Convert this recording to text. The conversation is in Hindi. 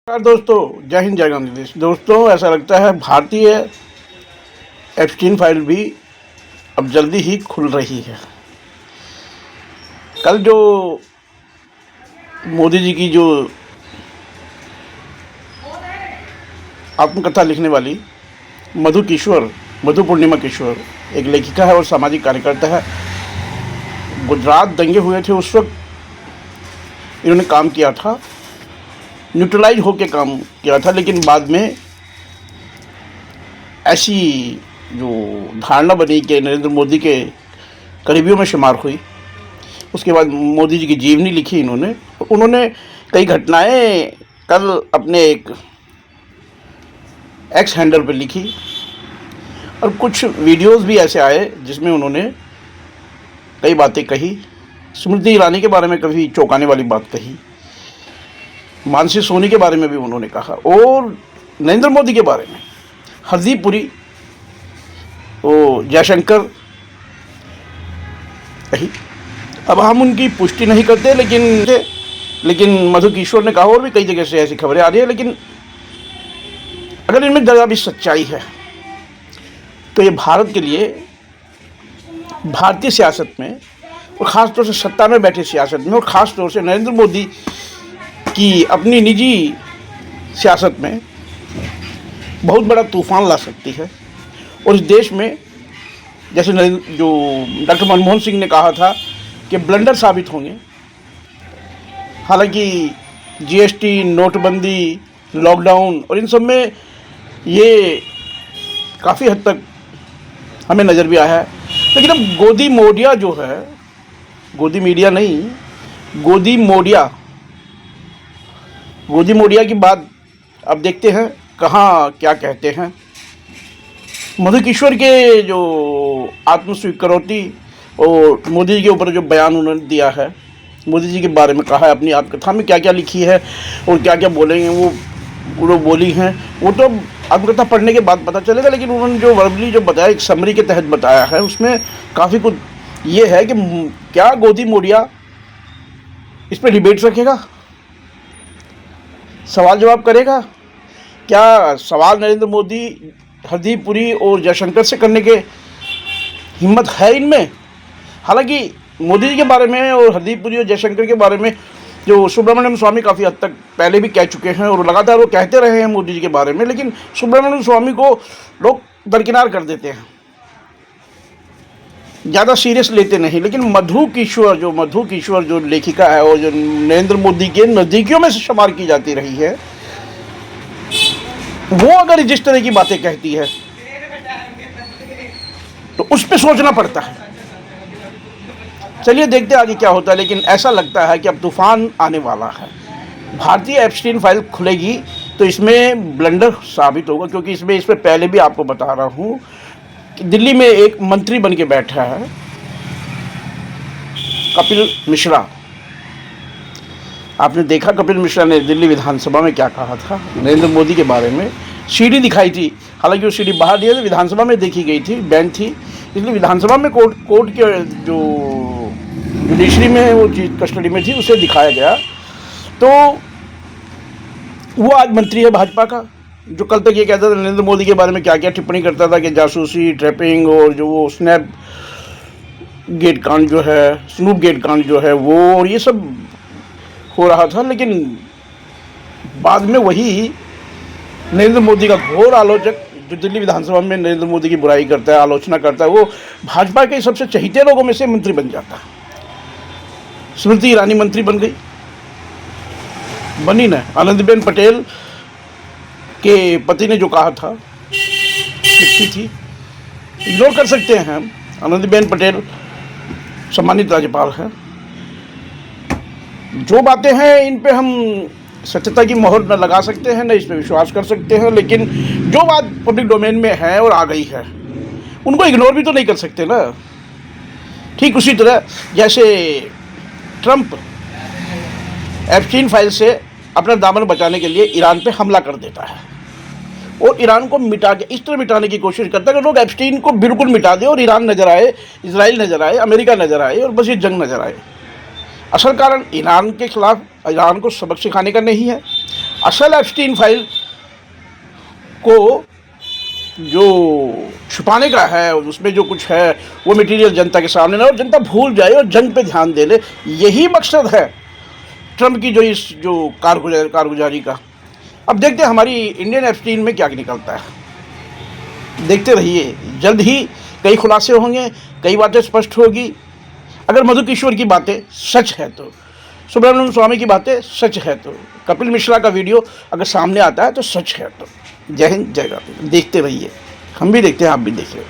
नमस्कार दोस्तों, जय हिंद, जय गांधी देश। दोस्तों, ऐसा लगता है भारतीय एप्स्टीन फाइल भी अब जल्दी ही खुल रही है। कल जो मोदी जी की जो आत्मकथा लिखने वाली मधु पूर्णिमा किशोर एक लेखिका है और सामाजिक कार्यकर्ता है। गुजरात दंगे हुए थे, उस वक्त इन्होंने काम किया था, न्यूट्रलाइज होकर काम किया था, लेकिन बाद में ऐसी जो धारणा बनी कि नरेंद्र मोदी के करीबियों में शुमार हुई। उसके बाद मोदी जी की जीवनी लिखी उन्होंने कई घटनाएं कल अपने एक एक्स हैंडल पर लिखी और कुछ वीडियोस भी ऐसे आए जिसमें उन्होंने कई बातें कही। स्मृति ईरानी के बारे में कभी चौंकाने वाली बात कही, मानसी सोनी के बारे में भी उन्होंने कहा और नरेंद्र मोदी के बारे में हरदीप पुरी और जयशंकर कही। अब हम उनकी पुष्टि नहीं करते, लेकिन मधु किशोर ने कहा और भी कई जगह से ऐसी खबरें आ रही है। लेकिन अगर इनमें जरा भी सच्चाई है तो ये भारत के लिए, भारतीय सियासत में और ख़ास तौर से सत्ता में बैठे सियासत में और ख़ास तौर से नरेंद्र मोदी की अपनी निजी सियासत में बहुत बड़ा तूफान ला सकती है। और इस देश में जैसे जो डॉक्टर मनमोहन सिंह ने कहा था कि ब्लंडर साबित होंगे। हालांकि जीएसटी, नोटबंदी, लॉकडाउन और इन सब में ये काफ़ी हद तक हमें नज़र भी आया है। लेकिन अब गोदी मोडिया जो है, गोदी मीडिया नहीं, गोदी मोडिया की बात अब देखते हैं कहाँ क्या कहते हैं। मधु किशोर के जो आत्मस्वीकृति और मोदी जी के ऊपर जो बयान उन्होंने दिया है, मोदी जी के बारे में कहा है, अपनी आत्मकथा में क्या क्या लिखी है और क्या क्या बोलेंगे वो बोली हैं, वो तो आत्मकथा पढ़ने के बाद पता चलेगा। लेकिन उन्होंने जो वर्बली जो बताया, एक समरी के तहत बताया है, उसमें काफ़ी कुछ ये है कि क्या गोदी मोडिया इस पर डिबेट रखेगा, सवाल जवाब करेगा। क्या सवाल नरेंद्र मोदी हरदीप पुरी और जयशंकर से करने के हिम्मत है इनमें? हालांकि मोदी जी के बारे में और हरदीप पुरी और जयशंकर के बारे में जो सुब्रमण्यम स्वामी काफ़ी हद तक पहले भी कह चुके हैं और लगातार वो कहते रहे हैं मोदी जी के बारे में, लेकिन सुब्रमण्यम स्वामी को लोग दरकिनार कर देते हैं, ज़्यादा सीरियस लेते नहीं। लेकिन मधु किशोर जो लेखिका है और जो नरेंद्र मोदी के नज़दीकियों में से शुमार की जाती रही है, वो अगर जिस तरह की बातें कहती है तो उस पर सोचना पड़ता है। चलिए देखते हैं आगे क्या होता है। लेकिन ऐसा लगता है कि अब तूफान आने वाला है। भारतीय एप्स्टीन फाइल खुलेगी तो इसमें ब्लंडर साबित होगा, क्योंकि इस पर पहले भी आपको बता रहा हूँ कि दिल्ली में एक मंत्री बन के बैठा है कपिल मिश्रा। आपने देखा कपिल मिश्रा ने दिल्ली विधानसभा में क्या कहा था नरेंद्र मोदी के बारे में। सीडी दिखाई थी, हालांकि वो सीडी बाहर दिया था, विधानसभा में देखी गई थी, बैन थी, इसलिए विधानसभा में कोर्ट के जो जुडिशरी में वो चीज़ कस्टडी में थी उसे दिखाया गया। तो वो आज मंत्री है भाजपा का, जो कल तक ये कहता था नरेंद्र मोदी के बारे में क्या क्या टिप्पणी करता था कि जासूसी, ट्रैपिंग और जो वो स्नूप गेट कांड जो है वो, और ये सब हो रहा था। लेकिन बाद में वही नरेंद्र मोदी का घोर आलोचक जो दिल्ली विधानसभा में नरेंद्र मोदी की बुराई करता है, आलोचना करता है, वो भाजपा के सबसे चहीते लोगों में से मंत्री बन जाता है। स्मृति ईरानी मंत्री बनी ना, आनंदीबेन पटेल के पति ने जो कहा था लिखी थी, इग्नोर कर सकते हैं हम। आनंदीबेन पटेल सम्मानित राज्यपाल हैं। जो बातें हैं इन पे हम सत्यता की मोहर न लगा सकते हैं, न इस पर विश्वास कर सकते हैं, लेकिन जो बात पब्लिक डोमेन में है और आ गई है उनको इग्नोर भी तो नहीं कर सकते ना। ठीक उसी तरह जैसे ट्रंप एप्स्टीन फाइल से अपना दामन बचाने के लिए ईरान पे हमला कर देता है और ईरान को इस तरह मिटाने की कोशिश करता है कि लोग एप्स्टीन को बिल्कुल मिटा दें और ईरान नज़र आए, इजराइल नज़र आए, अमेरिका नज़र आए और बस ये जंग नज़र आए। असल कारण ईरान के खिलाफ ईरान को सबक सिखाने का नहीं है, असल एप्स्टीन फाइल को जो छुपाने का है, उसमें जो कुछ है वो मटेरियल जनता के सामने ना, और जनता भूल जाए और जंग पे ध्यान दे ले, यही मकसद है ट्रंप की जो कारगुजारी का। अब देखते हैं हमारी इंडियन एप्स्टीन में क्या निकलता है, देखते रहिए। जल्द ही कई खुलासे होंगे, कई बातें स्पष्ट होगी। अगर मधु किशोर की बातें सच है तो, सुब्रमण्यम स्वामी की बातें सच है तो, कपिल मिश्रा का वीडियो अगर सामने आता है तो सच है तो। जय हिंद, जय गौर। देखते रहिए, हम भी देखते हैं, आप भी देखिए।